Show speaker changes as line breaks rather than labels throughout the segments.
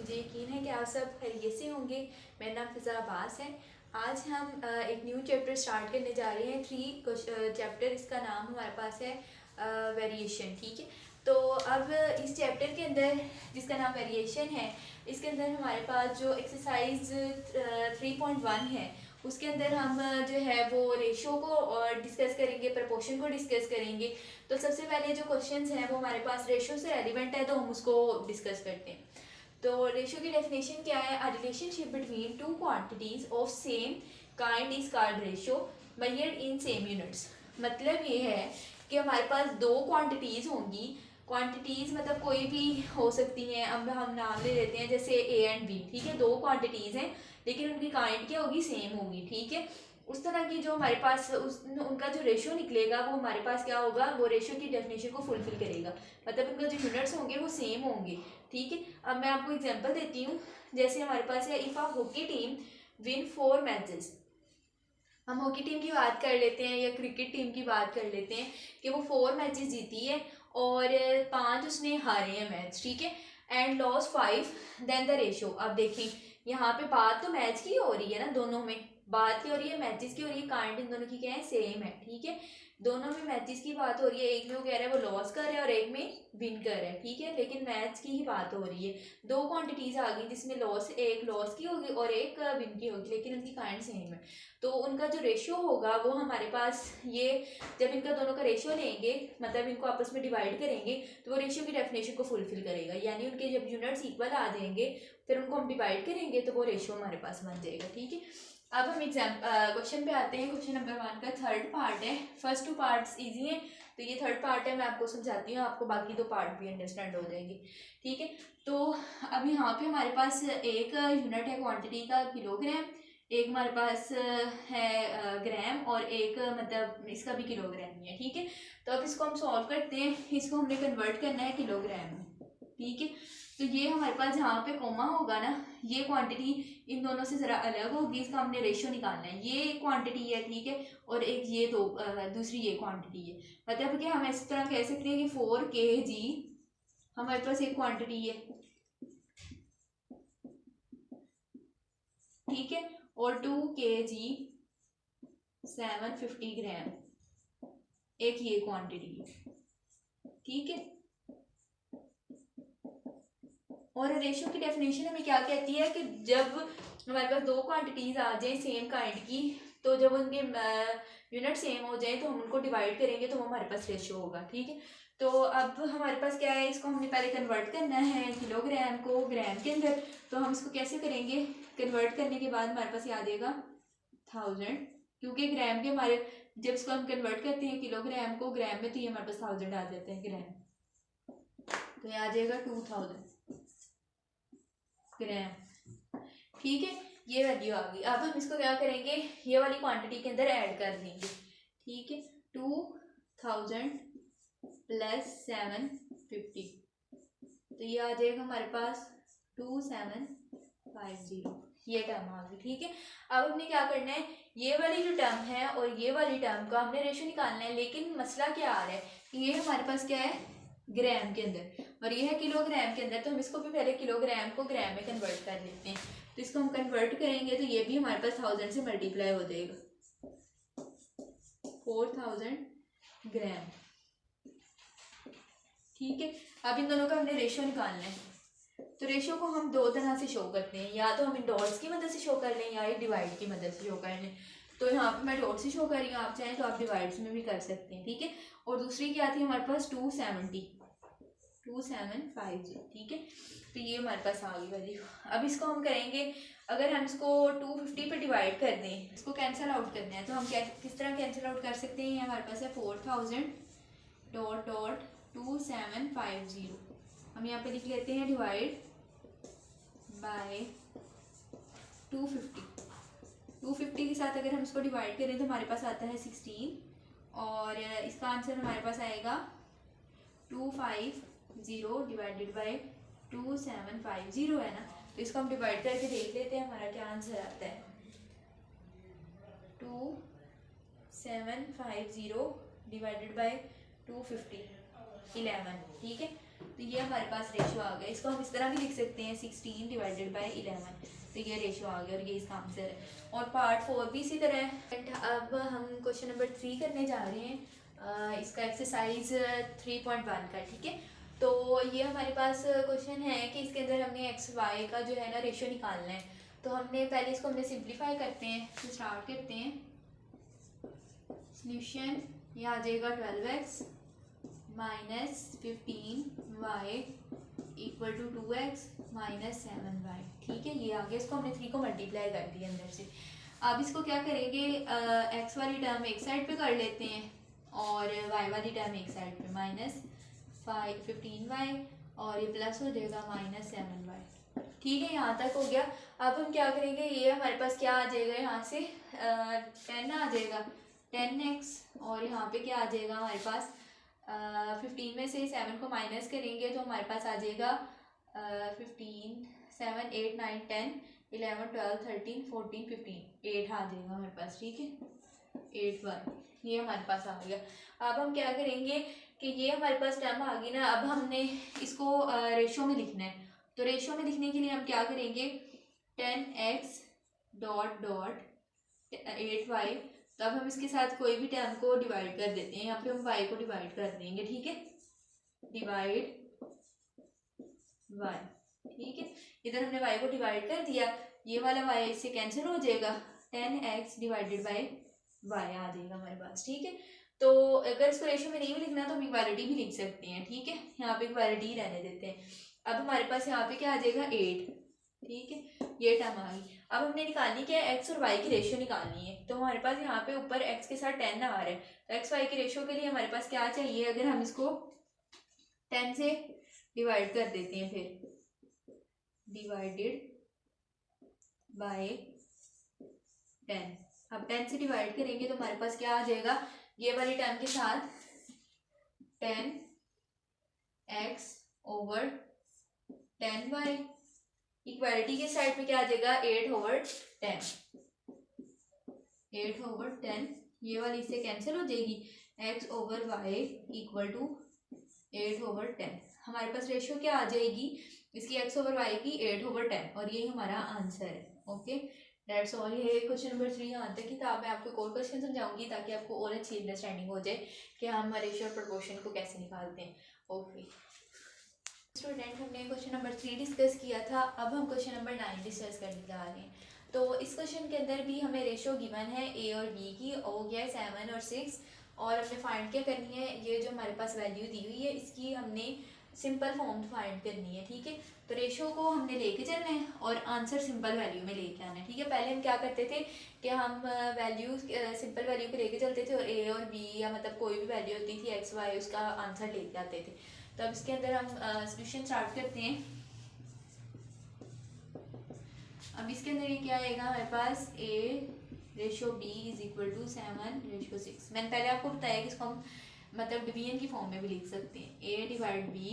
मुझे यकीन है कि आप सब खैरियत से होंगे। मेरा नाम फ़िज़ा अब्बास है। आज हम एक न्यू चैप्टर स्टार्ट करने जा रहे हैं। चैप्टर, इसका नाम हमारे पास है वेरिएशन। ठीक है, तो अब इस चैप्टर के अंदर, जिसका नाम वेरिएशन है, इसके अंदर हमारे पास जो एक्सरसाइज 3.1 है, उसके अंदर हम जो है वो रेशो को डिस्कस करेंगे, प्रपोर्शन को डिस्कस करेंगे। तो सबसे पहले जो क्वेश्चंस हैं वो हमारे पास रेशो से रेलिवेंट है, तो हम उसको डिस्कस करते हैं। तो रेशो की डेफिनेशन क्या है? A relationship between two quantities of same kind is called ratio measured in same units. मतलब ये है कि हमारे पास दो क्वांटिटीज होंगी। क्वांटिटीज मतलब कोई भी हो सकती हैं। अब हम नाम ले लेते हैं जैसे ए एंड बी। ठीक है, दो क्वांटिटीज हैं लेकिन उनकी काइंड क्या होगी? सेम होगी। ठीक है, उस तरह की जो हमारे पास उनका जो रेशियो निकलेगा वो हमारे पास क्या होगा? वो रेशियो की डेफिनेशन को फुलफिल करेगा। मतलब उनका जो यूनिट्स होंगे वो सेम होंगे। ठीक है, अब मैं आपको एग्जांपल देती हूँ। जैसे हमारे पास है, if a hockey team win 4 matches. हम हॉकी टीम की बात कर लेते हैं या क्रिकेट टीम की बात कर लेते हैं कि वो 4 मैचेस जीती है और 5 उसने हारे हैं मैच। ठीक है, and loss 5, then the ratio. अब देखें, यहाँ पे बात तो मैच की हो रही है ना, दोनों में बात की हो रही है, मैचेस की हो रही है। काइंड इन दोनों की क्या है? सेम है। ठीक है, दोनों में मैचेस की बात हो रही है। एक में वो कह रहा है वो लॉस कर रहा है और एक में विन कर रहा है। ठीक है, लेकिन मैच की ही बात हो रही है। दो क्वांटिटीज आ गई जिसमें एक लॉस की होगी और एक विन की होगी, लेकिन उनकी काइंड सेम है। तो उनका जो रेशियो होगा वो हमारे पास ये, जब इनका दोनों का रेशियो लेंगे, मतलब इनको आपस में डिवाइड करेंगे, तो वो रेशियो की डेफिनेशन को फुलफिल करेगा। यानी उनके जब यूनिट्स इक्वल आ जाएंगे, फिर उनको हम डिवाइड करेंगे तो वो रेशियो हमारे पास बन जाएगा। ठीक है, अब हम क्वेश्चन पे आते हैं। क्वेश्चन नंबर 1 का थर्ड पार्ट है। फर्स्ट 2 पार्ट्स इजी हैं, तो ये थर्ड पार्ट है, मैं आपको समझाती हूँ, आपको बाकी 2 पार्ट भी अंडरस्टैंड हो जाएंगे। ठीक है, तो अब यहाँ पे हमारे पास एक यूनिट है क्वांटिटी का किलोग्राम, एक हमारे पास है ग्राम, और एक मतलब इसका भी किलोग्राम ही है। ठीक है, तो अब इसको हम सॉल्व करते हैं। इसको हमने कन्वर्ट करना है किलोग्राम में। ठीक है, तो ये हमारे पास जहाँ पे कोमा होगा ना, ये क्वांटिटी इन दोनों से ज़रा अलग होगी, इसका हमने रेशियो निकालना है। ये एक क्वांटिटी है, ठीक है, और एक ये दूसरी ये क्वांटिटी है। मतलब कि हम इस तरह कह सकते हैं कि 4 kg हमारे पास एक क्वांटिटी है। ठीक है, और 2 kg 750 ग्राम एक ये क्वांटिटी है। ठीक है, और रेशियो की डेफिनेशन हमें क्या कहती है कि जब हमारे पास दो क्वांटिटीज आ जाए सेम काइंड की, तो जब उनके यूनिट सेम हो जाए तो हम उनको डिवाइड करेंगे तो वो हमारे पास रेशियो होगा। ठीक है, तो अब हमारे पास क्या है? इसको हमने पहले कन्वर्ट करना है किलोग्राम को ग्राम के अंदर। तो हम इसको कैसे करेंगे? कन्वर्ट करने के बाद हमारे पास याद आएगा 1000, क्योंकि ग्राम के हमारे, जब इसको हम कन्वर्ट करते हैं किलोग्राम को ग्राम में, तो ये हमारे पास 1000 आ जाते हैं ग्राम। तो ये आ जाएगा 2000 ग्राम। ठीक है, ये वैल्यू आ गई। अब हम इसको क्या करेंगे? ये वाली क्वांटिटी के अंदर ऐड कर देंगे। ठीक है, 2000 प्लस 750, तो ये आ जाएगा हमारे पास 2750। ये टर्म आ गई। ठीक है, अब हमने क्या करना है? ये वाली जो टर्म है और ये वाली टर्म का हमने रेशियो निकालना है। लेकिन मसला क्या आ रहा है कि ये हमारे पास क्या है? ग्राम के अंदर, और ये है किलोग्राम के अंदर। तो हम इसको भी पहले किलोग्राम को ग्राम में कन्वर्ट कर लेते हैं। तो इसको हम कन्वर्ट करेंगे तो ये भी हमारे पास 1000 से मल्टीप्लाई हो जाएगा, 4000 ग्राम। ठीक है, अब इन दोनों का हमने रेशियो निकालना है। तो रेशियो को हम दो तरह से शो करते हैं, या तो हम इन डॉट्स की मदद से शो कर लें या डिवाइड की मदद से शो कर लें। तो यहाँ पे मैं डॉट से शो कर रही हूँ, आप चाहें तो आप डिवाइड्स में भी कर सकते हैं। ठीक है, और दूसरी क्या थी हमारे पास? 2750। ठीक है, तो ये हमारे पास आ गई वैल्यू। अब इसको हम करेंगे, अगर हम इसको 250 पे डिवाइड कर दें, इसको कैंसिल आउट करना है, तो हम क्या किस तरह कैंसिल आउट कर सकते हैं? हमारे पास है 4000 डॉट डॉट 2750। हम यहाँ पे लिख लेते हैं डिवाइड बाय 250। 250 के साथ अगर हम इसको डिवाइड करें तो हमारे पास आता है 16, और इसका आंसर हमारे पास आएगा 250 डिवाइडेड बाय 2750 है ना। तो इसको हम डिवाइड करके देख लेते हैं हमारा क्या आंसर आता है। 2750 डिवाइडेड बाय 250, 11, ठीक है। तो ये हमारे पास रेशो आ गया। इसको हम इस तरह भी लिख सकते हैं 16 डिवाइडेड बाई 11, तो ये रेशो आ गया और ये इसका आंसर है। और पार्ट 4 भी इसी तरह है। अब हम क्वेश्चन नंबर 3 करने जा रहे हैं। इसका एक्सरसाइज 3.1 का, ठीक है। तो ये हमारे पास क्वेश्चन है कि इसके अंदर हमने एक्स वाई का जो है ना रेशो निकालना है। तो हमने पहले इसको हमने सिंप्लीफाई करते हैं, तो स्टार्ट करते हैं। सॉल्यूशन ये आ जाएगा 12x minus 15y equal to 2x minus 7y, ठीक है। ये आ गया। इसको हमने 3 को मल्टीप्लाई कर दिया अंदर से। अब इसको क्या करेंगे, x वाली टर्म एक साइड पे कर लेते हैं और y वाली टर्म एक साइड पे, माइनस 15y और ये प्लस हो जाएगा माइनस 7y, ठीक है। यहाँ तक हो गया। अब हम क्या करेंगे, ये हमारे पास क्या आ जाएगा, यहाँ से 10 आ जाएगा, 10x, और यहाँ पे क्या आ जाएगा हमारे पास 15 में से 7 को माइनस करेंगे तो हमारे पास आ जाएगा 15, 7, 8, 9, 10, 11, 12, 13, 14, 15, 8 आ जाएगा हमारे पास, ठीक है। 8y ये हमारे पास आ गया। अब हम क्या करेंगे कि ये हमारे पास टर्म आ गई ना, अब हमने इसको रेशो में लिखना है। तो रेशो में लिखने के लिए हम क्या करेंगे, 10x डॉट डॉट 8y, तो अब हम इसके साथ कोई भी टर्म को डिवाइड कर देते हैं। यहाँ पे हम y को डिवाइड कर देंगे, ठीक है, डिवाइड y, ठीक है। इधर हमने y को डिवाइड कर दिया, ये वाला y इससे कैंसिल हो जाएगा, 10x डिवाइडेड बाय y आ जाएगा हमारे पास, ठीक है। तो अगर इसको रेशो में नहीं भी लिखना तो हम इक्वालिटी भी लिख सकते हैं, ठीक है। यहाँ पे इक्वालिटी रहने देते हैं। अब हमारे पास यहाँ पे क्या आ जाएगा 8, ठीक है, ये टर्म आ गई। अब हमने निकालनी क्या है, एक्स और वाई की रेशियो निकालनी है। तो हमारे पास यहाँ पे ऊपर एक्स के साथ 10 आ रहा है, तो एक्स वाई की रेशियो के लिए हमारे पास क्या चाहिए, अगर हम इसको 10 से डिवाइड कर देते हैं, फिर डिवाइडेड बाय 10, अब 10 से डिवाइड करेंगे तो हमारे पास क्या आ जाएगा, ये वाली टर्म के साथ 10x ओवर 10y, इक्वालिटी के साइड पे क्या आ जाएगा 8/10, 8/10, ये वाली इससे कैंसिल हो जाएगी, x over y equal to 8/10। हमारे पास रेशियो क्या आ जाएगी इसकी, x ओवर y की 8/10, और ये हमारा आंसर है। Okay, that's all. ये क्वेश्चन नंबर 3 यहाँ तक। किताब में आपको एक और क्वेश्चन समझाऊंगी ताकि आपको और अच्छी अंडरस्टैंडिंग हो जाए कि हम रेशियो और प्रोपोर्शन को कैसे निकालते हैं। ओके स्टूडेंट, हमने क्वेश्चन नंबर 3 डिस्कस किया था। अब हम क्वेश्चन नंबर 9 डिस्कस करने जा रहे हैं। तो इस क्वेश्चन के अंदर भी हमें रेशियो गिवन है ए और बी की, हो गया है 7 और 6, और हमने फाइंड क्या करनी है, ये जो हमारे पास वैल्यू दी हुई है इसकी हमने सिंपल फॉर्म फाइंड करनी है, ठीक है। तो रेशियो को हमने लेके चलना है और आंसर सिंपल वैल्यू में लेके आना है, ठीक है। पहले हम क्या करते थे कि हम वैल्यू सिंपल वैल्यू को लेके चलते थे और ए और बी या मतलब कोई भी वैल्यू होती थी एक्स वाई, उसका आंसर लेके आते थे। तो अब इसके अंदर हम सॉल्यूशन स्टार्ट करते हैं। अब इसके अंदर ये क्या आएगा हमारे पास, a ratio b is equal to 7/6। मैंने पहले आपको बताया कि इसको हम मतलब डिवीजन की फॉर्म में भी लिख सकते हैं, ए डिवाइड बी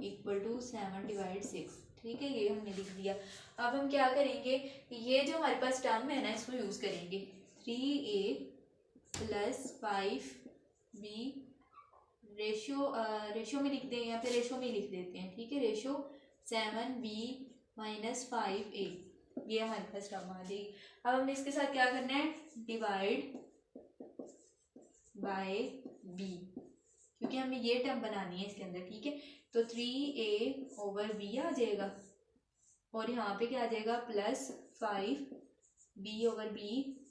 इक्वल टू 7/6, ठीक है, ये हमने लिख दिया। अब हम क्या करेंगे, ये जो हमारे पास टर्म है ना इसको यूज़ करेंगे, 3a प्लस 5b रेशियो में लिख दें या फिर रेशियो में लिख देते हैं, ठीक है। रेशियो 7b माइनस 5a, ये हमारे पास टर्म आ जाएगी। अब हमने इसके साथ क्या करना है, डिवाइड बाय b, क्योंकि हमें ये टर्म बनानी है इसके अंदर, ठीक है। तो 3a ओवर b आ जाएगा और यहाँ पे क्या आ जाएगा प्लस 5b ओवर b,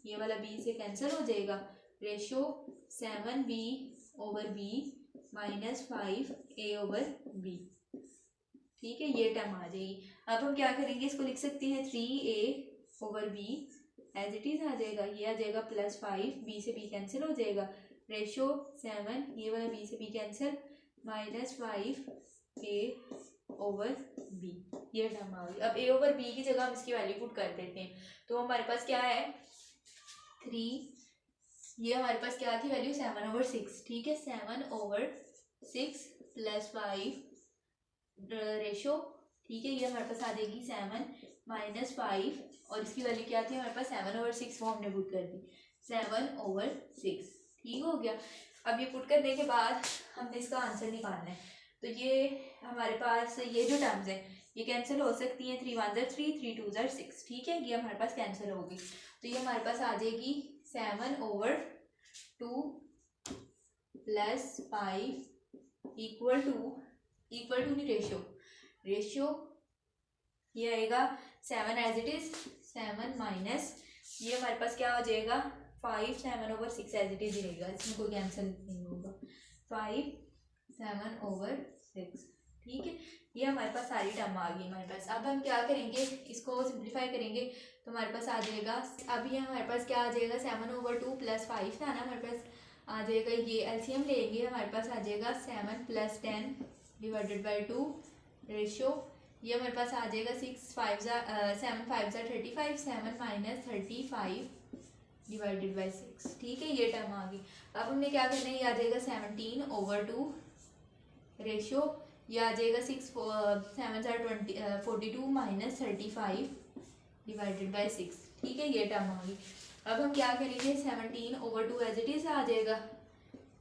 ये वाला b से कैंसिल हो जाएगा, ratio 7b over b minus 5a over b, ठीक है, ये टर्म आ जाएगी। अब हम क्या करेंगे, इसको लिख सकते हैं 3a over b as it is आ जाएगा, ये आ जाएगा प्लस 5, b से b कैंसिल हो जाएगा, रेशियो 7, ये वाला b से b cancel, minus 5a over b, ये टर्म आ गई। अब a ओवर b की जगह हम इसकी वैल्यू पुट कर देते हैं, तो हमारे पास क्या है 3, ये हमारे पास क्या थी वैल्यू 7/6, ठीक है, 7/6 प्लस 5 रेशो, ठीक है, ये हमारे पास आ जाएगी 7 माइनस 5, और इसकी वैल्यू क्या थी हमारे पास 7/6, वो हमने पुट कर दी 7/6, ठीक हो गया। अब ये पुट करने के बाद हमने इसका आंसर निकालना है। तो ये हमारे पास ये जो टर्म्स है ये कैंसिल हो सकती हैं, 3 1 3 3 2 6, ठीक है, ये हमारे पास कैंसिल होगी। तो ये हमारे पास आ जाएगी 7/2 प्लस 5 इक्वल टू नहीं, रेशियो ये आएगा 7 एज इट इज, 7 माइनस ये हमारे पास क्या हो जाएगा 5 7/6 एज इट इज रहेगा, इसमें कोई कैंसिल नहीं होगा, 5 7/6, ठीक है। ये हमारे पास सारी टर्म आ गई हमारे पास। अब हम क्या करेंगे, इसको सिंप्लीफाई करेंगे तो हमारे पास आ जाएगा, अब ये हमारे पास क्या आ जाएगा 7/2 प्लस 5 था ना, हमारे पास आ जाएगा, ये एलसीएम लेंगे हमारे पास आ जाएगा 7 + 10 / 2 रेशियो, ये हमारे पास आ जाएगा 7 5 35, 7 माइनस 35 / 6, ठीक है, ये टर्म आ गई। अब हमने क्या करना है, ये आ जाएगा 17/2 रेशियो, ये आ जाएगा 6 7 42 माइनस 35 / 6, ठीक है, ये टर्म आ गई। अब हम क्या करेंगे 17/2 एज इट इज आ जाएगा,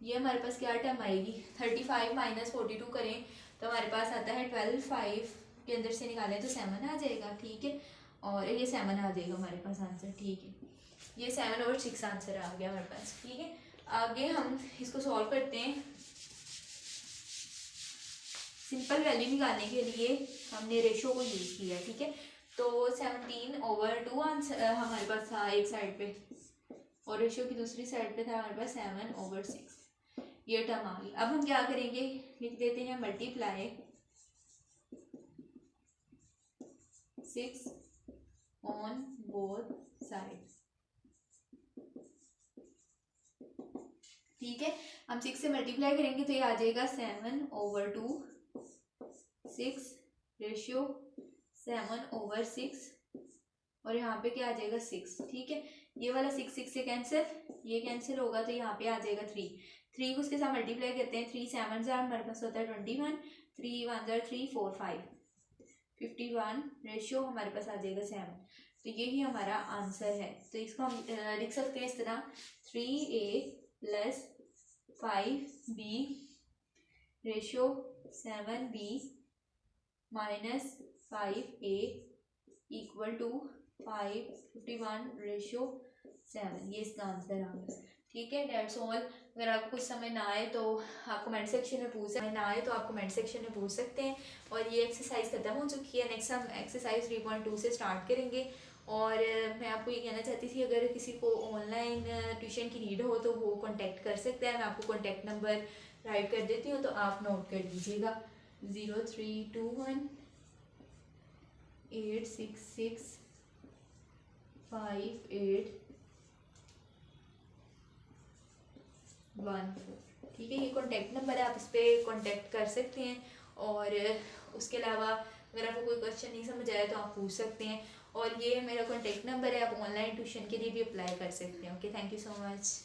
ये हमारे पास क्या टर्म आएगी 35 माइनस 42 करें तो हमारे पास आता है 12, 5 के अंदर से निकालें तो 7 आ जाएगा, ठीक है, और ये 7 आ जाएगा हमारे पास आंसर, ठीक है, ये 7/6 आंसर आ गया हमारे पास, ठीक है। आगे हम इसको सॉल्व करते हैं। सिंपल वैल्यू निकालने के लिए हमने रेशो को यूज़ किया है, ठीक है, तो 17/2 आंसर हमारे पास था एक साइड पे और रेशो की दूसरी साइड पे था हमारे पास 7/6, ये टर्म आ गई। अब हम क्या करेंगे, लिख देते हैं मल्टीप्लाई 6 ऑन बोथ साइड, ठीक है, हम 6 से मल्टीप्लाई करेंगे तो ये आ जाएगा 7/2 6 रेशियो 7/6 और यहाँ पे क्या आ जाएगा 6, ठीक है, ये वाला 6 से कैंसिल, ये कैंसिल होगा तो यहाँ पे आ जाएगा 3 को उसके साथ मल्टीप्लाई करते हैं, 3 7 हमारे पास होता है 21, 3 1 3 4 5 51 रेशियो हमारे पास आ जाएगा 7, तो यही हमारा आंसर है। तो इसको हम लिख सकते हैं इस तरह 3a + 5b ratio 7b minus 5a equal to 51 ratio 7, ये इसका आंसर आ गया, ठीक है, डेट्स ऑल। अगर आपको कुछ समझ ना आए तो आप कमेंट सेक्शन में पूछ सकते हैं और ये एक्सरसाइज खत्म हो चुकी है। नेक्स्ट हम एक्सरसाइज 3.2 से स्टार्ट करेंगे। और मैं आपको ये कहना चाहती थी, अगर किसी को ऑनलाइन ट्यूशन की नीड हो तो वो कांटेक्ट कर सकता है। मैं आपको कांटेक्ट नंबर राइट कर देती हूँ तो आप नोट कर लीजिएगा, 0321 866 5814, ठीक है, ये कांटेक्ट नंबर है, आप इस पर कांटेक्ट कर सकते हैं। और उसके अलावा अगर आपको कोई क्वेश्चन नहीं समझ आया तो आप पूछ सकते हैं, और ये मेरा कांटेक्ट नंबर है, आप ऑनलाइन ट्यूशन के लिए भी अप्लाई कर सकते हैं। Okay, thank you so much.